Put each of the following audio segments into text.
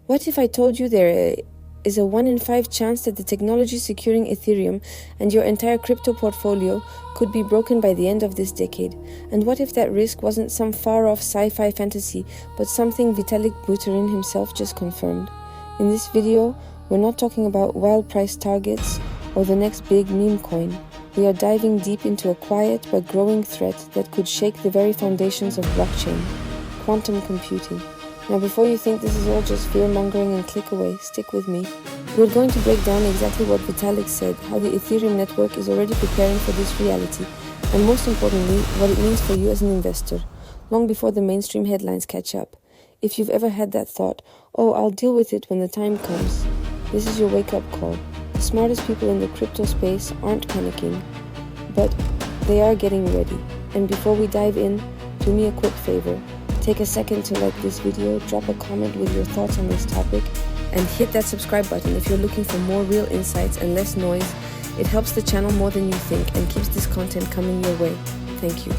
What if I told you there is a 1 in 5 chance that the technology securing Ethereum and your entire crypto portfolio could be broken by the end of this decade? And what if that risk wasn't some far-off sci-fi fantasy, but something Vitalik Buterin himself just confirmed? In this video, we're not talking about wild price targets or the next big meme coin. We are diving deep into a quiet but growing threat that could shake the very foundations of blockchain: quantum computing. Now, before you think this is all just fear-mongering and click away, stick with me. We're going to break down exactly what Vitalik said, how the Ethereum network is already preparing for this reality, and most importantly, what it means for you as an investor, long before the mainstream headlines catch up. If you've ever had that thought, oh, I'll deal with it when the time comes, this is your wake-up call. The smartest people in the crypto space aren't panicking, but they are getting ready. And before we dive in, do me a quick favor. Take a second to like this video, drop a comment with your thoughts on this topic, and hit that subscribe button if you're looking for more real insights and less noise. It helps the channel more than you think and keeps this content coming your way. Thank you.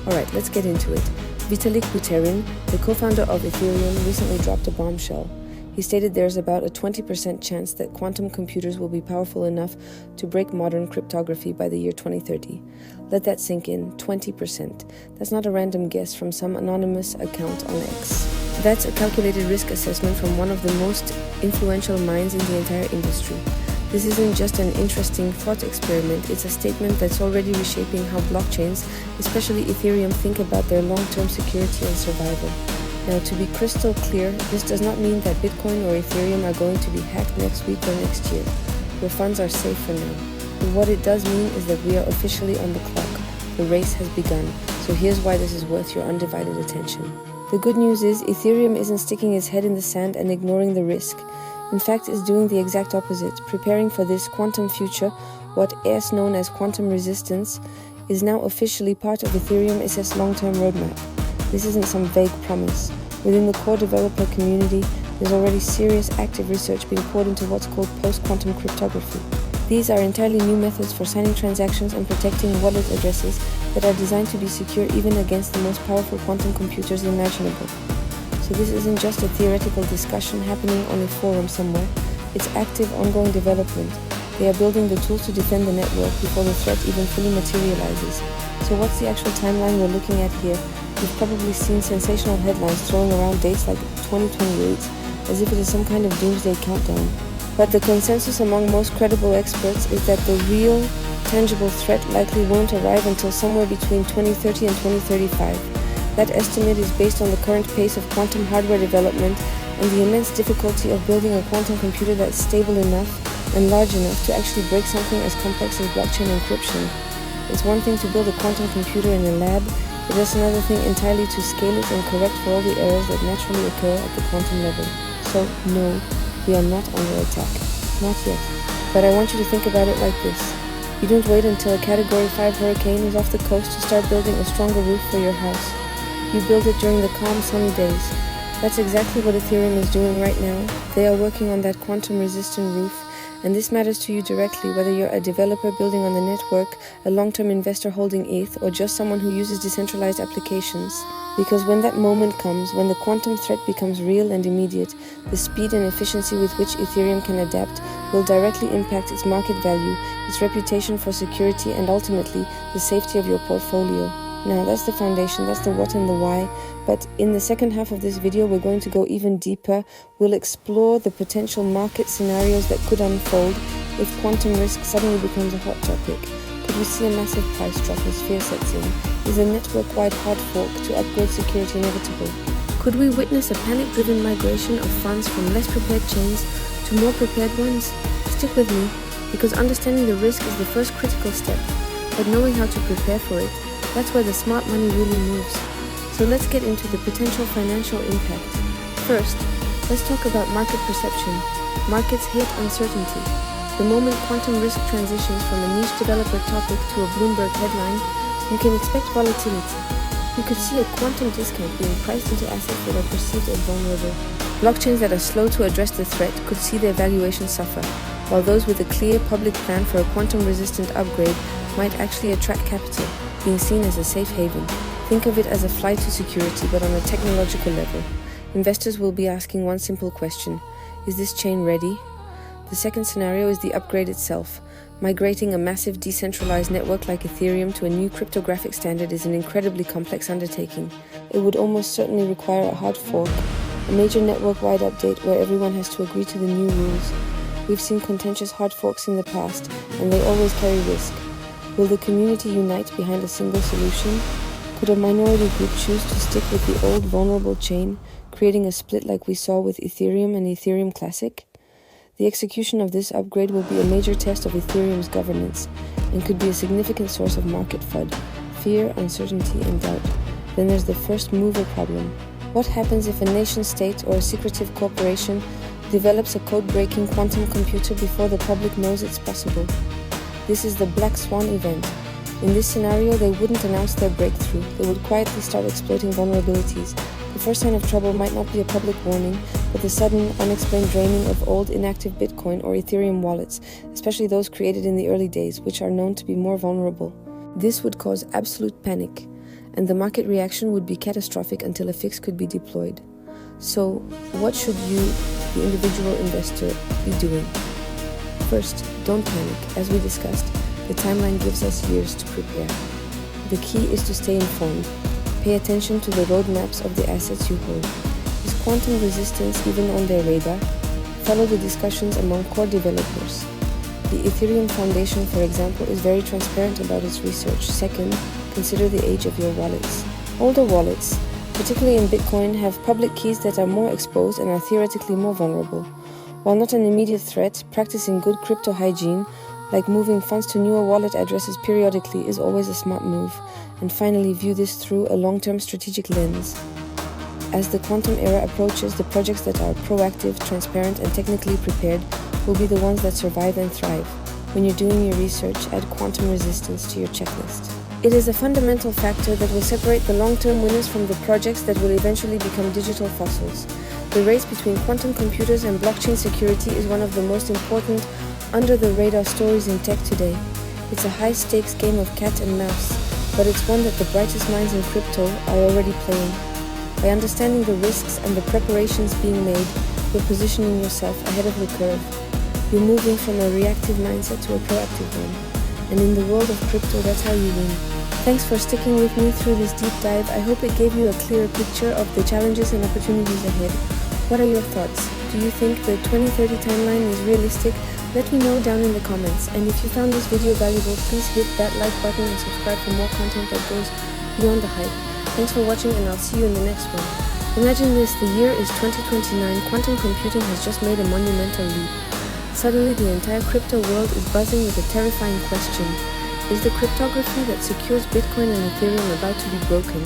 Alright, let's get into it. Vitalik Buterin, the co-founder of Ethereum, recently dropped a bombshell. He stated there's about a 20% chance that quantum computers will be powerful enough to break modern cryptography by the year 2030. Let that sink in, 20%. That's not a random guess from some anonymous account on X. That's a calculated risk assessment from one of the most influential minds in the entire industry. This isn't just an interesting thought experiment, it's a statement that's already reshaping how blockchains, especially Ethereum, think about their long-term security and survival. Now, to be crystal clear, this does not mean that Bitcoin or Ethereum are going to be hacked next week or next year. Your funds are safe for now. But what it does mean is that we are officially on the clock. The race has begun. So here's why this is worth your undivided attention. The good news is Ethereum isn't sticking its head in the sand and ignoring the risk. In fact, it's doing the exact opposite, preparing for this quantum future. What is known as quantum resistance is now officially part of Ethereum long-term roadmap. This isn't some vague promise. Within the core developer community, there's already serious active research being poured into what's called post-quantum cryptography. These are entirely new methods for signing transactions and protecting wallet addresses that are designed to be secure even against the most powerful quantum computers imaginable. So this isn't just a theoretical discussion happening on a forum somewhere. It's active, ongoing development. They are building the tools to defend the network before the threat even fully materializes. So what's the actual timeline we're looking at here? You've probably seen sensational headlines throwing around dates like 2028 as if it is some kind of doomsday countdown. But the consensus among most credible experts is that the real, tangible threat likely won't arrive until somewhere between 2030 and 2035. That estimate is based on the current pace of quantum hardware development and the immense difficulty of building a quantum computer that's stable enough and large enough to actually break something as complex as blockchain encryption. It's one thing to build a quantum computer in a lab, but it's another thing entirely to scale it and correct for all the errors that naturally occur at the quantum level. So, no, we are not under attack. Not yet. But I want you to think about it like this. You don't wait until a Category 5 hurricane is off the coast to start building a stronger roof for your house. You build it during the calm, sunny days. That's exactly what Ethereum is doing right now. They are working on that quantum-resistant roof. And this matters to you directly, whether you're a developer building on the network, a long-term investor holding ETH, or just someone who uses decentralized applications. Because when that moment comes, when the quantum threat becomes real and immediate, the speed and efficiency with which Ethereum can adapt will directly impact its market value, its reputation for security, and ultimately, the safety of your portfolio. Now, that's the foundation, that's the what and the why, but in the second half of this video, we're going to go even deeper. We'll explore the potential market scenarios that could unfold if quantum risk suddenly becomes a hot topic. Could we see a massive price drop as fear sets in? Is a network-wide hard fork to upgrade security inevitable? Could we witness a panic-driven migration of funds from less prepared chains to more prepared ones? Stick with me, because understanding the risk is the first critical step, but knowing how to prepare for it, that's where the smart money really moves. So let's get into the potential financial impact. First, let's talk about market perception. Markets hate uncertainty. The moment quantum risk transitions from a niche developer topic to a Bloomberg headline, you can expect volatility. You could see a quantum discount being priced into assets that are perceived as vulnerable. Blockchains that are slow to address the threat could see their valuation suffer, while those with a clear public plan for a quantum-resistant upgrade might actually attract capital, being seen as a safe haven. Think of it as a flight to security, but on a technological level. Investors will be asking one simple question: Is this chain ready? The second scenario is the upgrade itself. Migrating a massive decentralized network like Ethereum to a new cryptographic standard is an incredibly complex undertaking. It would almost certainly require a hard fork, a major network-wide update where everyone has to agree to the new rules. We've seen contentious hard forks in the past, and they always carry risk. Will the community unite behind a single solution? Could a minority group choose to stick with the old vulnerable chain, creating a split like we saw with Ethereum and Ethereum Classic? The execution of this upgrade will be a major test of Ethereum's governance and could be a significant source of market FUD, fear, uncertainty, and doubt. Then there's the first mover problem. What happens if a nation-state or a secretive corporation develops a code-breaking quantum computer before the public knows it's possible? This is the black swan event. In this scenario, they wouldn't announce their breakthrough. They would quietly start exploiting vulnerabilities. The first sign of trouble might not be a public warning, but the sudden, unexplained draining of old, inactive Bitcoin or Ethereum wallets, especially those created in the early days, which are known to be more vulnerable. This would cause absolute panic, and the market reaction would be catastrophic until a fix could be deployed. So, what should you, the individual investor, be doing? First, don't panic. As we discussed, the timeline gives us years to prepare. The key is to stay informed. Pay attention to the roadmaps of the assets you hold. Is quantum resistance even on their radar? Follow the discussions among core developers. The Ethereum Foundation, for example, is very transparent about its research. Second, consider the age of your wallets. Older wallets, particularly in Bitcoin, have public keys that are more exposed and are theoretically more vulnerable. While not an immediate threat, practicing good crypto hygiene, like moving funds to newer wallet addresses periodically, is always a smart move. And finally, view this through a long-term strategic lens. As the quantum era approaches, the projects that are proactive, transparent, and technically prepared will be the ones that survive and thrive. When you're doing your research, add quantum resistance to your checklist. It is a fundamental factor that will separate the long-term winners from the projects that will eventually become digital fossils. The race between quantum computers and blockchain security is one of the most important under-the-radar stories in tech today. It's a high-stakes game of cat and mouse, but it's one that the brightest minds in crypto are already playing. By understanding the risks and the preparations being made, you're positioning yourself ahead of the curve. You're moving from a reactive mindset to a proactive one. And in the world of crypto, that's how you win. Thanks for sticking with me through this deep dive. I hope it gave you a clearer picture of the challenges and opportunities ahead. What are your thoughts? Do you think the 2030 timeline is realistic? Let me know down in the comments. And if you found this video valuable, please hit that like button and subscribe for more content that goes beyond the hype. Thanks for watching, and I'll see you in the next one. Imagine this, the year is 2029, quantum computing has just made a monumental leap. Suddenly, the entire crypto world is buzzing with a terrifying question. Is the cryptography that secures Bitcoin and Ethereum about to be broken?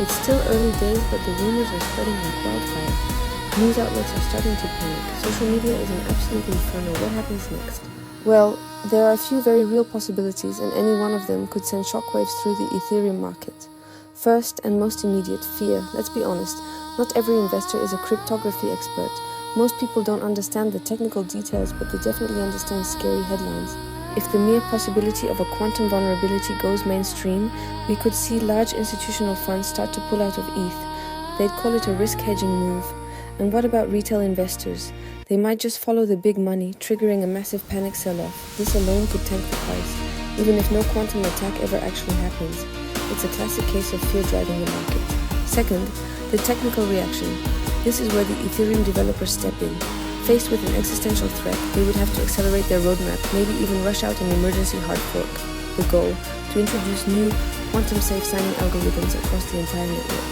It's still early days, but the rumors are spreading like wildfire. News outlets are starting to panic. Social media is an absolute inferno. What happens next? Well, there are a few very real possibilities, and any one of them could send shockwaves through the Ethereum market. First and most immediate, fear. Let's be honest, not every investor is a cryptography expert. Most people don't understand the technical details, but they definitely understand scary headlines. If the mere possibility of a quantum vulnerability goes mainstream, we could see large institutional funds start to pull out of ETH. They'd call it a risk hedging move. And what about retail investors? They might just follow the big money, triggering a massive panic sell-off. This alone could tank the price, even if no quantum attack ever actually happens. It's a classic case of fear driving the market. Second, the technical reaction. This is where the Ethereum developers step in. Faced with an existential threat, they would have to accelerate their roadmap, maybe even rush out an emergency hard fork. The goal? To introduce new, quantum-safe signing algorithms across the entire network.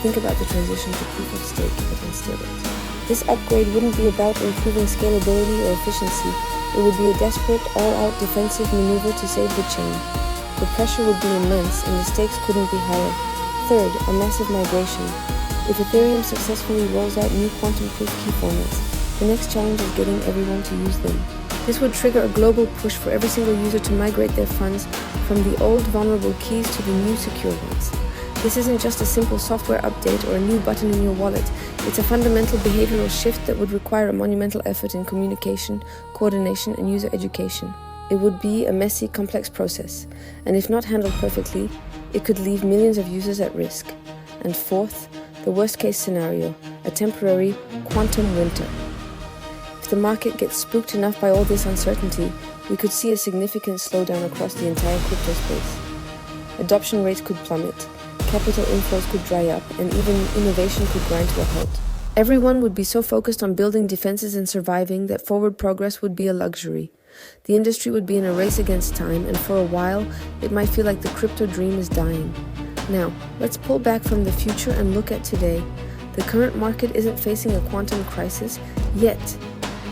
Think about the transition to proof of stake, but on steroids. This upgrade wouldn't be about improving scalability or efficiency. It would be a desperate, all-out defensive maneuver to save the chain. The pressure would be immense, and the stakes couldn't be higher. Third, a massive migration. If Ethereum successfully rolls out new quantum-proof key formats, the next challenge is getting everyone to use them. This would trigger a global push for every single user to migrate their funds from the old vulnerable keys to the new secure ones. This isn't just a simple software update or a new button in your wallet. It's a fundamental behavioral shift that would require a monumental effort in communication, coordination, and user education. It would be a messy, complex process, and if not handled perfectly, it could leave millions of users at risk. And fourth, the worst-case scenario, a temporary quantum winter. If the market gets spooked enough by all this uncertainty, we could see a significant slowdown across the entire crypto space. Adoption rates could plummet, capital inflows could dry up, and even innovation could grind to a halt. Everyone would be so focused on building defenses and surviving that forward progress would be a luxury. The industry would be in a race against time, and for a while, it might feel like the crypto dream is dying. Now, let's pull back from the future and look at today. The current market isn't facing a quantum crisis yet,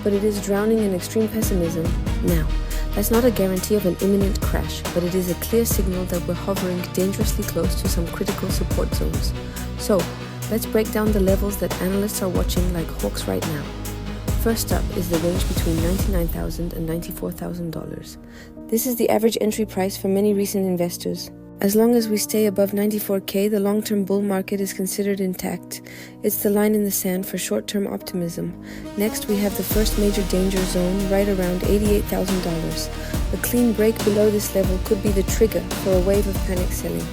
but it is drowning in extreme pessimism now. That's not a guarantee of an imminent crash, but it is a clear signal that we're hovering dangerously close to some critical support zones. So, let's break down the levels that analysts are watching like hawks right now. First up is the range between $99,000 and $94,000. This is the average entry price for many recent investors. As long as we stay above 94K, the long-term bull market is considered intact. It's the line in the sand for short-term optimism. Next, we have the first major danger zone right around $88,000. A clean break below this level could be the trigger for a wave of panic selling.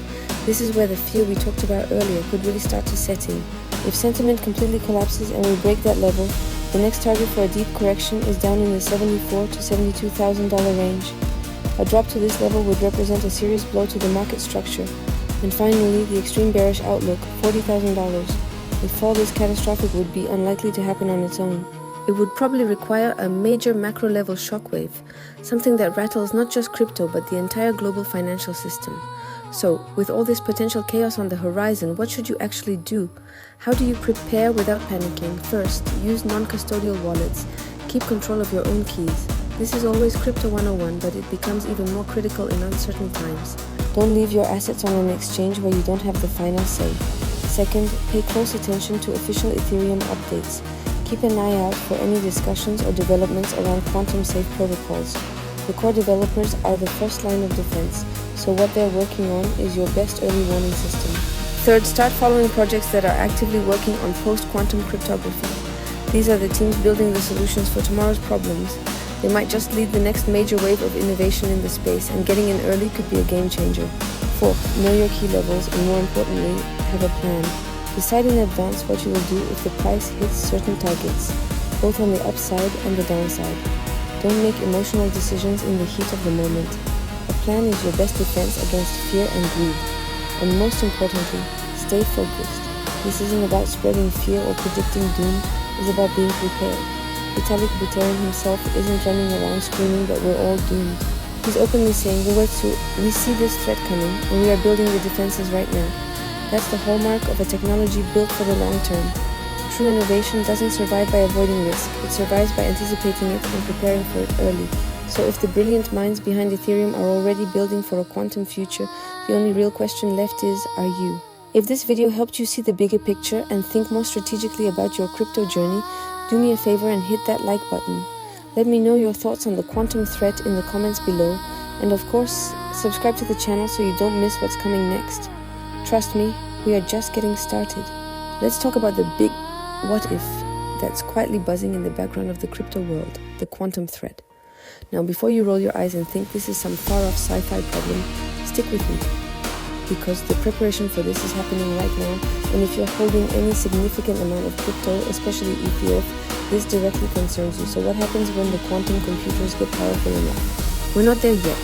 This is where the fear we talked about earlier could really start to set in. If sentiment completely collapses and we break that level, the next target for a deep correction is down in the $74,000 to $72,000 range. A drop to this level would represent a serious blow to the market structure. And finally, the extreme bearish outlook, $40,000. A fall this catastrophic would be unlikely to happen on its own. It would probably require a major macro-level shockwave, something that rattles not just crypto but the entire global financial system. So, with all this potential chaos on the horizon, what should you actually do? How do you prepare without panicking? First, use non-custodial wallets. Keep control of your own keys. This is always Crypto 101, but it becomes even more critical in uncertain times. Don't leave your assets on an exchange where you don't have the final say. Second, pay close attention to official Ethereum updates. Keep an eye out for any discussions or developments around quantum-safe protocols. The core developers are the first line of defense, so what they're working on is your best early warning system. Third, start following projects that are actively working on post-quantum cryptography. These are the teams building the solutions for tomorrow's problems. They might just lead the next major wave of innovation in the space, and getting in early could be a game changer. Fourth, know your key levels, and more importantly, have a plan. Decide in advance what you will do if the price hits certain targets, both on the upside and the downside. Don't make emotional decisions in the heat of the moment. A plan is your best defense against fear and greed. And most importantly, stay focused. This isn't about spreading fear or predicting doom, it's about being prepared. Vitalik Buterin himself isn't running around screaming that we're all doomed. He's openly saying, we see this threat coming and we are building the defenses right now. That's the hallmark of a technology built for the long term. True innovation doesn't survive by avoiding risk, it survives by anticipating it and preparing for it early. So if the brilliant minds behind Ethereum are already building for a quantum future, the only real question left is, are you? If this video helped you see the bigger picture and think more strategically about your crypto journey, do me a favor and hit that like button. Let me know your thoughts on the quantum threat in the comments below, and of course, subscribe to the channel so you don't miss what's coming next. Trust me, we are just getting started. Let's talk about the big what if that's quietly buzzing in the background of the crypto world, the quantum threat. Now, before you roll your eyes and think this is some far-off sci-fi problem, stick with me, because the preparation for this is happening right now, and if you're holding any significant amount of crypto, especially ETH, this directly concerns you. So what happens when the quantum computers get powerful enough? We're not there yet,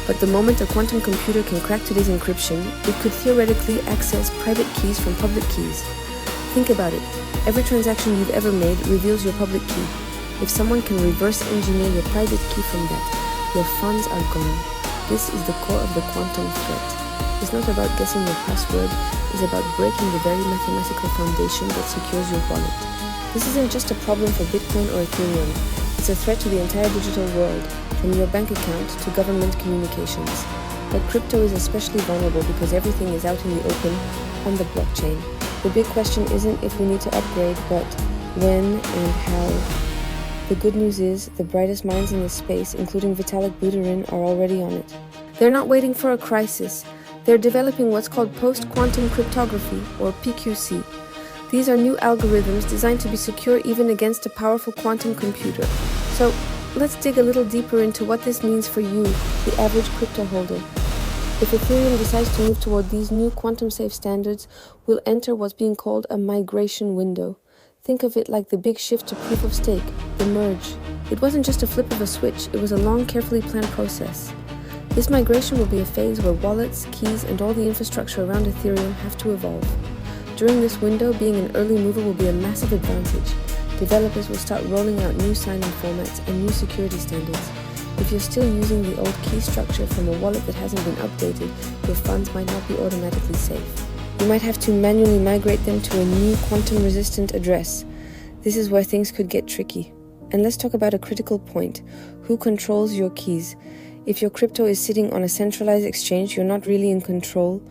but the moment a quantum computer can crack today's encryption, it could theoretically access private keys from public keys. Think about it. Every transaction you've ever made reveals your public key. If someone can reverse engineer your private key from that, your funds are gone. This is the core of the quantum threat. It's not about guessing your password, it's about breaking the very mathematical foundation that secures your wallet. This isn't just a problem for Bitcoin or Ethereum, it's a threat to the entire digital world, from your bank account to government communications. But crypto is especially vulnerable because everything is out in the open on the blockchain. The big question isn't if we need to upgrade, but when and how. The good news is, the brightest minds in the space, including Vitalik Buterin, are already on it. They're not waiting for a crisis. They're developing what's called post-quantum cryptography, or PQC. These are new algorithms designed to be secure even against a powerful quantum computer. So, let's dig a little deeper into what this means for you, the average crypto holder. If Ethereum decides to move toward these new quantum-safe standards, we'll enter what's being called a migration window. Think of it like the big shift to proof of stake, the merge. It wasn't just a flip of a switch, it was a long, carefully planned process. This migration will be a phase where wallets, keys, and all the infrastructure around Ethereum have to evolve. During this window, being an early mover will be a massive advantage. Developers will start rolling out new sign-in formats and new security standards. If you're still using the old key structure from a wallet that hasn't been updated, your funds might not be automatically safe. You might have to manually migrate them to a new quantum-resistant address. This is where things could get tricky. And let's talk about a critical point. Who controls your keys? If your crypto is sitting on a centralized exchange, you're not really in control.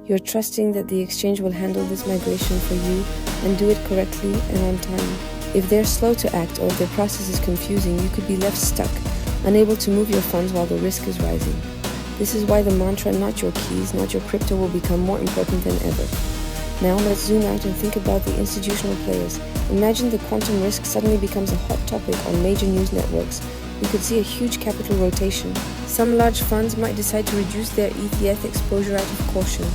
You're trusting that the exchange will handle this migration for you and do it correctly and on time. If they're slow to act or if their process is confusing, you could be left stuck, unable to move your funds while the risk is rising. This is why the mantra, not your keys, not your crypto, will become more important than ever. Now let's zoom out and think about the institutional players. Imagine the quantum risk suddenly becomes a hot topic on major news networks. We could see a huge capital rotation. Some large funds might decide to reduce their ETH exposure out of caution.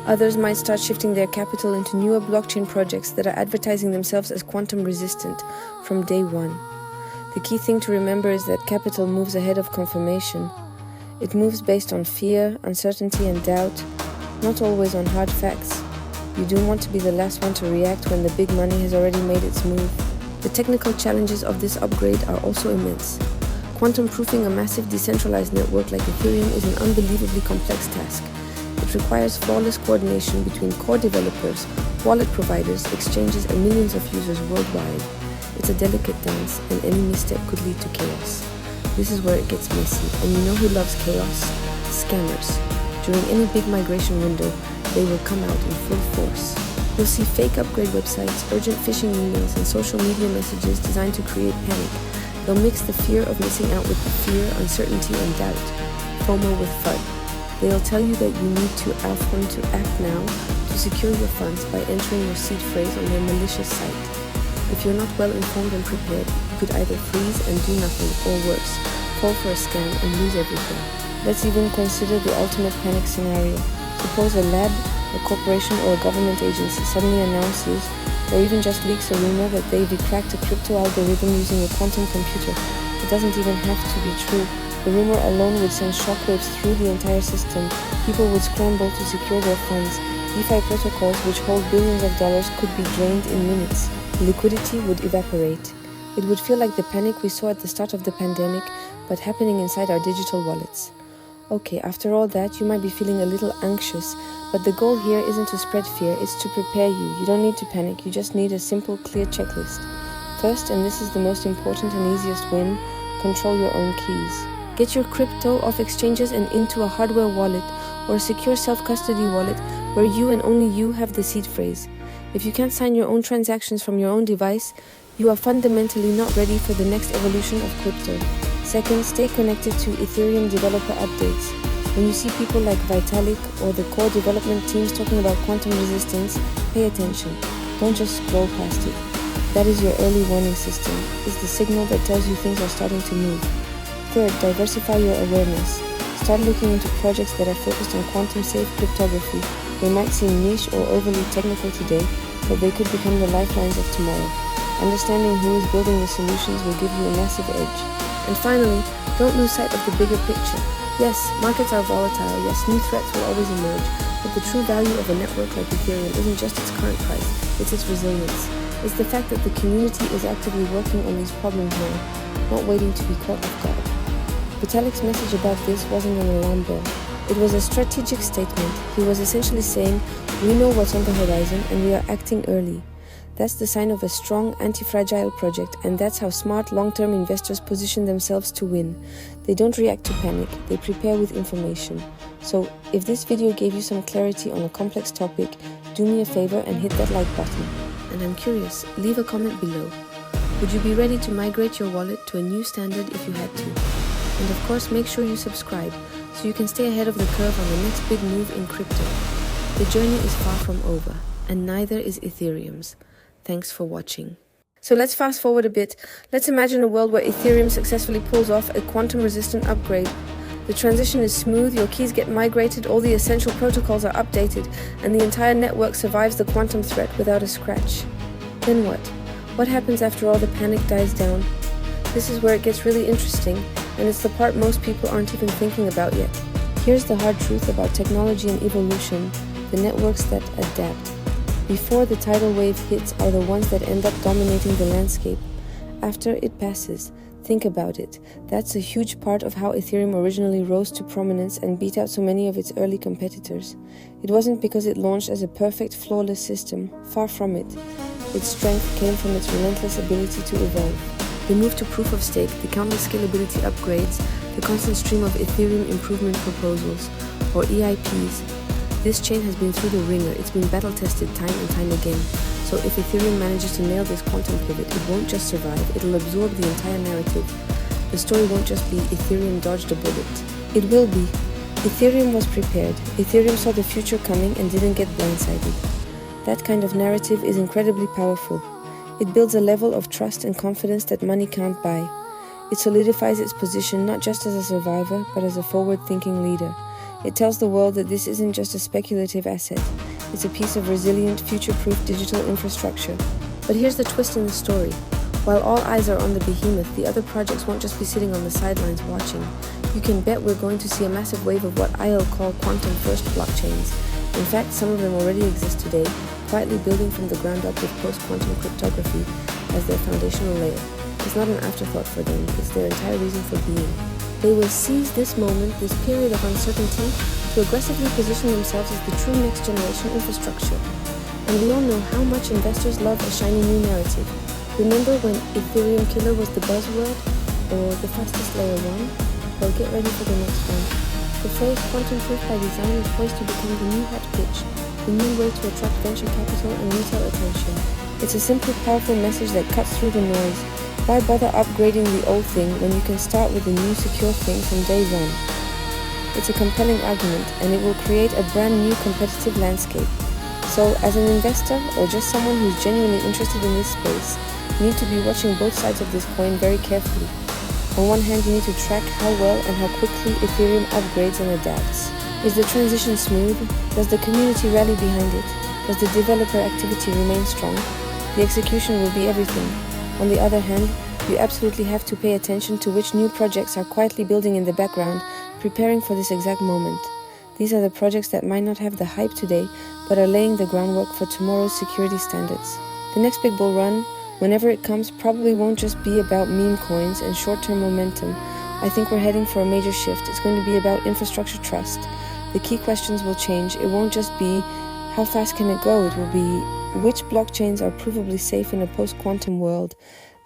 Others might start shifting their capital into newer blockchain projects that are advertising themselves as quantum resistant from day one. The key thing to remember is that capital moves ahead of confirmation. It moves based on fear, uncertainty, and doubt, not always on hard facts. You don't want to be the last one to react when the big money has already made its move. The technical challenges of this upgrade are also immense. Quantum-proofing a massive decentralized network like Ethereum is an unbelievably complex task. It requires flawless coordination between core developers, wallet providers, exchanges, and millions of users worldwide. It's a delicate dance, and any misstep could lead to chaos. This is where it gets messy, and you know who loves chaos? Scammers. During any big migration window, they will come out in full force. You'll see fake upgrade websites, urgent phishing emails, and social media messages designed to create panic. They'll mix the fear of missing out with the fear, uncertainty, and doubt. FOMO with FUD. They'll tell you that you need to act now to secure your funds by entering your seed phrase on their malicious site. If you're not well informed and prepared, you could either freeze and do nothing, or worse, fall for a scam and lose everything. Let's even consider the ultimate panic scenario. Suppose a lab, a corporation, or a government agency suddenly announces, or even just leaks a rumor that they've cracked a crypto algorithm using a quantum computer. It doesn't even have to be true. The rumor alone would send shockwaves through the entire system. People would scramble to secure their funds. DeFi protocols, which hold billions of dollars, could be drained in minutes. Liquidity would evaporate. It would feel like the panic we saw at the start of the pandemic, but happening inside our digital wallets. Okay, after all that, you might be feeling a little anxious, but the goal here isn't to spread fear, it's to prepare you. You don't need to panic, you just need a simple, clear checklist. First, and this is the most important and easiest win, control your own keys. Get your crypto off exchanges and into a hardware wallet or a secure self-custody wallet where you and only you have the seed phrase. If you can't sign your own transactions from your own device, you are fundamentally not ready for the next evolution of crypto. Second, stay connected to Ethereum developer updates. When you see people like Vitalik or the core development teams talking about quantum resistance, pay attention. Don't just scroll past it. That is your early warning system. It's the signal that tells you things are starting to move. Third, diversify your awareness. Start looking into projects that are focused on quantum-safe cryptography. They might seem niche or overly technical today, but they could become the lifelines of tomorrow. Understanding who is building the solutions will give you a massive edge. And finally, don't lose sight of the bigger picture. Yes, markets are volatile. Yes, new threats will always emerge. But the true value of a network like Ethereum isn't just its current price, it's its resilience. It's the fact that the community is actively working on these problems now, not waiting to be caught off guard. Vitalik's message about this wasn't an alarm bell. It was a strategic statement. He was essentially saying, we know what's on the horizon and we are acting early. That's the sign of a strong, anti-fragile project, and that's how smart long-term investors position themselves to win. They don't react to panic, they prepare with information. So, if this video gave you some clarity on a complex topic, do me a favor and hit that like button. And I'm curious, leave a comment below. Would you be ready to migrate your wallet to a new standard if you had to? And of course, make sure you subscribe, so you can stay ahead of the curve on the next big move in crypto. The journey is far from over, and neither is Ethereum's. Thanks for watching. So let's fast forward a bit. Let's imagine a world where Ethereum successfully pulls off a quantum-resistant upgrade. The transition is smooth, your keys get migrated, all the essential protocols are updated, and the entire network survives the quantum threat without a scratch. Then what? What happens after all the panic dies down? This is where it gets really interesting, and it's the part most people aren't even thinking about yet. Here's the hard truth about technology and evolution: the networks that adapt before the tidal wave hits are the ones that end up dominating the landscape. After it passes, think about it. That's a huge part of how Ethereum originally rose to prominence and beat out so many of its early competitors. It wasn't because it launched as a perfect, flawless system. Far from it. Its strength came from its relentless ability to evolve. The move to proof of stake, the countless scalability upgrades, the constant stream of Ethereum improvement proposals, or EIPs. This chain has been through the ringer. It's been battle-tested time and time again. So if Ethereum manages to nail this quantum pivot, it won't just survive, it'll absorb the entire narrative. The story won't just be Ethereum dodged a bullet. It will be Ethereum was prepared. Ethereum saw the future coming and didn't get blindsided. That kind of narrative is incredibly powerful. It builds a level of trust and confidence that money can't buy. It solidifies its position not just as a survivor, but as a forward-thinking leader. It tells the world that this isn't just a speculative asset. It's a piece of resilient, future-proof digital infrastructure. But here's the twist in the story. While all eyes are on the behemoth, the other projects won't just be sitting on the sidelines watching. You can bet we're going to see a massive wave of what I'll call quantum-first blockchains. In fact, some of them already exist today, quietly building from the ground up with post-quantum cryptography as their foundational layer. It's not an afterthought for them, it's their entire reason for being. They will seize this moment, this period of uncertainty, to aggressively position themselves as the true next-generation infrastructure. And we all know how much investors love a shiny new narrative. Remember when Ethereum killer was the buzzword? Or the fastest layer one? Well, get ready for the next one. The phrase quantum-proof by design is poised to become the new hot pitch, the new way to attract venture capital and retail attention. It's a simple, powerful message that cuts through the noise. Why bother upgrading the old thing when you can start with the new secure thing from day one? It's a compelling argument, and it will create a brand new competitive landscape. So, as an investor, or just someone who's genuinely interested in this space, you need to be watching both sides of this coin very carefully. On one hand, you need to track how well and how quickly Ethereum upgrades and adapts. Is the transition smooth? Does the community rally behind it? Does the developer activity remain strong? The execution will be everything. On the other hand, you absolutely have to pay attention to which new projects are quietly building in the background, preparing for this exact moment. These are the projects that might not have the hype today, but are laying the groundwork for tomorrow's security standards. The next big bull run, whenever it comes, probably won't just be about meme coins and short-term momentum. I think we're heading for a major shift. It's going to be about infrastructure trust. The key questions will change. It won't just be how fast can it go? It will be which blockchains are provably safe in a post-quantum world.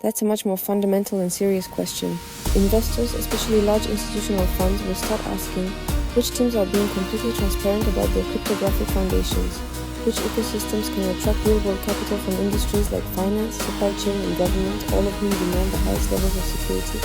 That's a much more fundamental and serious question. Investors, especially large institutional funds, will start asking which teams are being completely transparent about their cryptographic foundations, which ecosystems can attract real-world capital from industries like finance, supply chain, and government, all of whom demand the highest levels of security.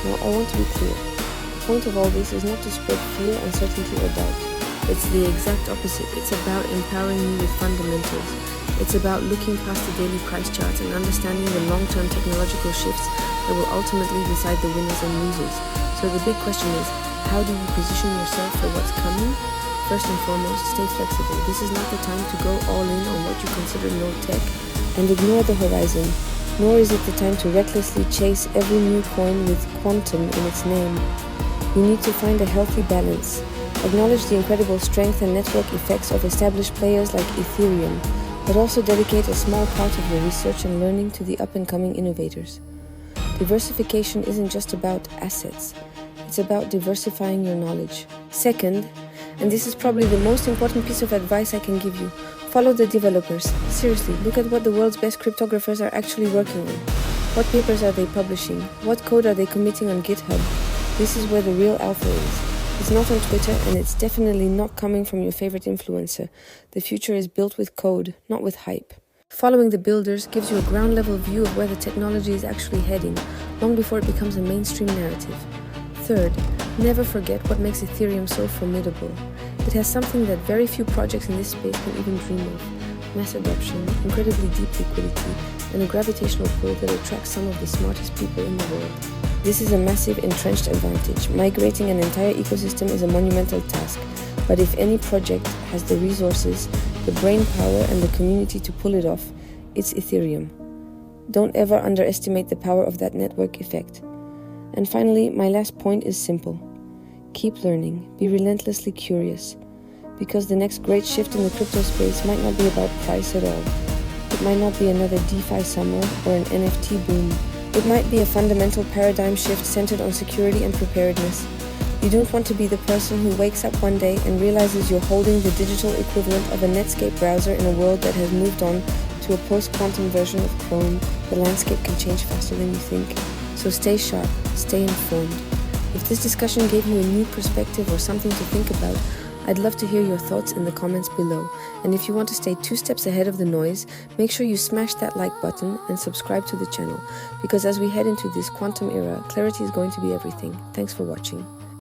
Now, I want to be clear. The point of all this is not to spread fear, uncertainty, or doubt. It's the exact opposite. It's about empowering you with fundamentals. It's about looking past the daily price charts and understanding the long-term technological shifts that will ultimately decide the winners and losers. So the big question is, how do you position yourself for what's coming? First and foremost, stay flexible. This is not the time to go all in on what you consider low tech and ignore the horizon. Nor is it the time to recklessly chase every new coin with quantum in its name. You need to find a healthy balance. Acknowledge the incredible strength and network effects of established players like Ethereum, but also dedicate a small part of your research and learning to the up-and-coming innovators. Diversification isn't just about assets. It's about diversifying your knowledge. Second, and this is probably the most important piece of advice I can give you, follow the developers. Seriously, look at what the world's best cryptographers are actually working on. What papers are they publishing? What code are they committing on GitHub? This is where the real alpha is. It's not on Twitter, and it's definitely not coming from your favorite influencer. The future is built with code, not with hype. Following the builders gives you a ground-level view of where the technology is actually heading, long before it becomes a mainstream narrative. Third, never forget what makes Ethereum so formidable. It has something that very few projects in this space can even dream of: mass adoption, incredibly deep liquidity, and a gravitational pull that attracts some of the smartest people in the world. This is a massive entrenched advantage. Migrating an entire ecosystem is a monumental task, but if any project has the resources, the brain power, and the community to pull it off, it's Ethereum. Don't ever underestimate the power of that network effect. And finally, my last point is simple. Keep learning, be relentlessly curious, because the next great shift in the crypto space might not be about price at all. It might not be another DeFi summer or an NFT boom. It might be a fundamental paradigm shift centered on security and preparedness. You don't want to be the person who wakes up one day and realizes you're holding the digital equivalent of a Netscape browser in a world that has moved on to a post-quantum version of Chrome. The landscape can change faster than you think. So stay sharp, stay informed. If this discussion gave you a new perspective or something to think about, I'd love to hear your thoughts in the comments below. And if you want to stay 2 steps ahead of the noise, make sure you smash that like button and subscribe to the channel, because as we head into this quantum era, clarity is going to be everything. Thanks for watching.